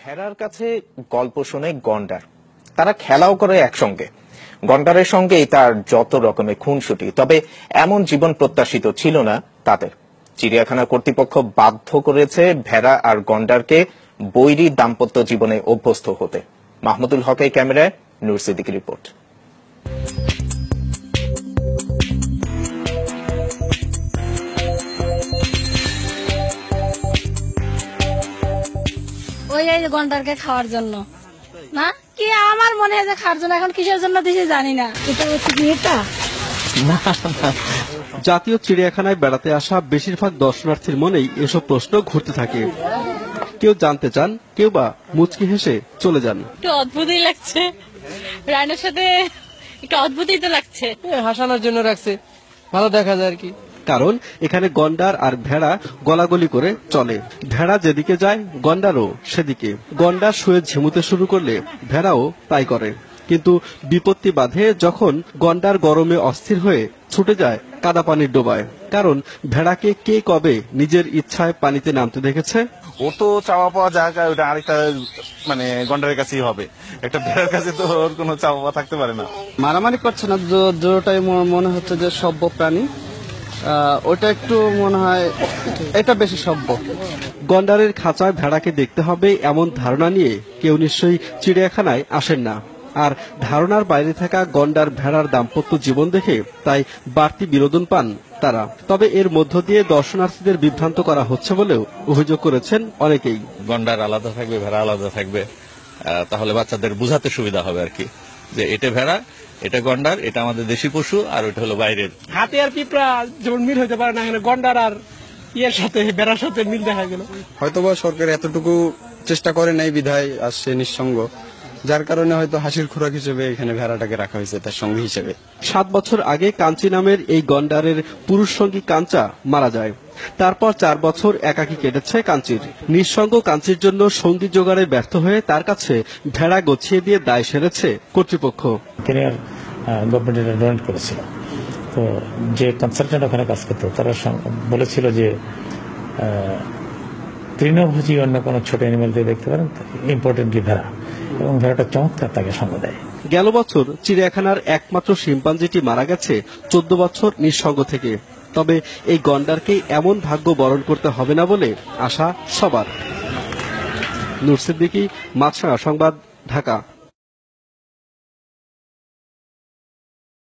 ভেড়ার কাছে গল্প শোনে গন্ডার, তারা খেলাও করে একসঙ্গে। গন্ডারের সঙ্গেই তার যত রকমের খুনসুটি, তবে এমন জীবন প্রত্যাশিত ছিল না তাদের। চিড়িয়াখানা কর্তৃপক্ষ বাধ্য করেছে ভেড়া আর গন্ডারকে বৈরী দাম্পত্য জীবনে অভ্যস্ত হতে। মাহমুদুল হকের ক্যামেরায় নূর সিদ্দিকীর রিপোর্ট। ওই গন্ডারকে খাওয়ার জন্য না, কি আমার মনে হয় যে খাওয়ার জন্য। এখন কিসের জন্য দিছে জানি না। এটা হচ্ছে কি এটা? জাতীয় চিড়িয়াখানায় বেড়াতে আসা বেশিরভাগ দর্শনার্থীর মনেই এসব প্রশ্ন ঘুরতে থাকে। কেউ জানতে চান, কেউ বা মুচকি হেসে চলে যান। একটু অদ্ভুতই লাগছে, রাইনোর সাথে একটু অদ্ভুতই তো লাগছে। হাসানোর জন্য রাখছে, ভালো দেখা যায় আর কি। কারণ এখানে গন্ডার আর ভেড়া গলাগলি করে চলে। ভেড়া যেদিকে যায় গন্ডারও সেদিকে। গন্ডার শুয়ে ঝিমুতে শুরু করলে ভেড়াও তাই করে। কিন্তু বিপত্তি বাধে যখন গন্ডার গরমে অস্থির হয়ে ছুটে যায় কাদা পানির ডোবায়। কারণ ভেড়াকে কে কবে নিজের ইচ্ছায় পানিতে নামতে দেখেছে? ও তো চাওয়া পাওয়া জায়গা, ওটা আরেকটা মানে গন্ডারের কাছেই হবে। একটা ভেড়ার কাছে তো ওর কোনো চাওয়া পাওয়া থাকতে পারে না। মারামারি করছে না, জোরটাই মনে হচ্ছে যে সভ্য প্রাণী। ওটা একটু মনে হয় এটা বেশি সভ্য। গন্ডারের খাঁচায় ভেড়াকে দেখতে হবে এমন ধারণা নিয়ে কেউ নিশ্চয়ই চিড়িয়াখানায় আসেন না। আর ধারণার বাইরে থাকা গন্ডার ভেড়ার দাম্পত্য জীবন দেখে তাই বাড়তি বিনোদন পান তারা। তবে এর মধ্য দিয়ে দর্শনার্থীদের বিভ্রান্ত করা হচ্ছে বলেও অভিযোগ করেছেন অনেকেই। গন্ডার আলাদা থাকবে, ভেড়া আলাদা থাকবে, তাহলে বাচ্চাদের বোঝাতে সুবিধা হবে আর কি, যে এটা ভেড়া, এটা গন্ডার, এটা আমাদের দেশি পশু, আর ওইটা হলো বাইরের। হাতি আর পিঁপড়া যেমন মিল হতে পারে না, এখানে গন্ডার আর ইয়ের সাথে ভেড়ার সাথে মিল দেখা গেল। হয়তোবা সরকার এতটুকু চেষ্টা করে নাই বিধায় আসছে নিঃসঙ্গ, যার কারণে হয়তো হাসির খোরাক হিসেবে এখানে ভেড়াটাকে রাখা হয়েছে তার সঙ্গী হিসেবে। 7 বছর আগে কাঞ্চি নামের এই গন্ডারের পুরুষ সঙ্গী কাঞ্চা মারা যায়। তারপর 4 বছর একাকী কেটেছে কাঞ্চির। নিঃসঙ্গ কাঞ্চির জন্য সঙ্গী জোগাড়ে ব্যর্থ হয়ে তার কাছে ভেড়া গছিয়ে দিয়ে দায় সেরেছে কর্তৃপক্ষ। তিনি আর গভর্নমেন্ট ডোনেট করেছিল, তো যে কনসালটেন্ট ওখানে কাজ করতো তারা বলেছিল যে তৃণভোজী অন্য কোনো ছোট অ্যানিমেল দিয়ে দেখতে পারেন, ইম্পর্টেন্টলি ভেড়া, এবং ভেড়াটা চমৎকার তাকে সঙ্গ দেয়। গেল বছর চিড়িয়াখানার একমাত্র শিম্পাঞ্জিটি মারা গেছে 14 বছর নিঃসঙ্গ থেকে। তবে এই গন্ডারকে এমন ভাগ্য বরণ করতে হবে না বলে আশা সবার। নূর সিদ্দিকী, মাছরাঙা সংবাদ, ঢাকা।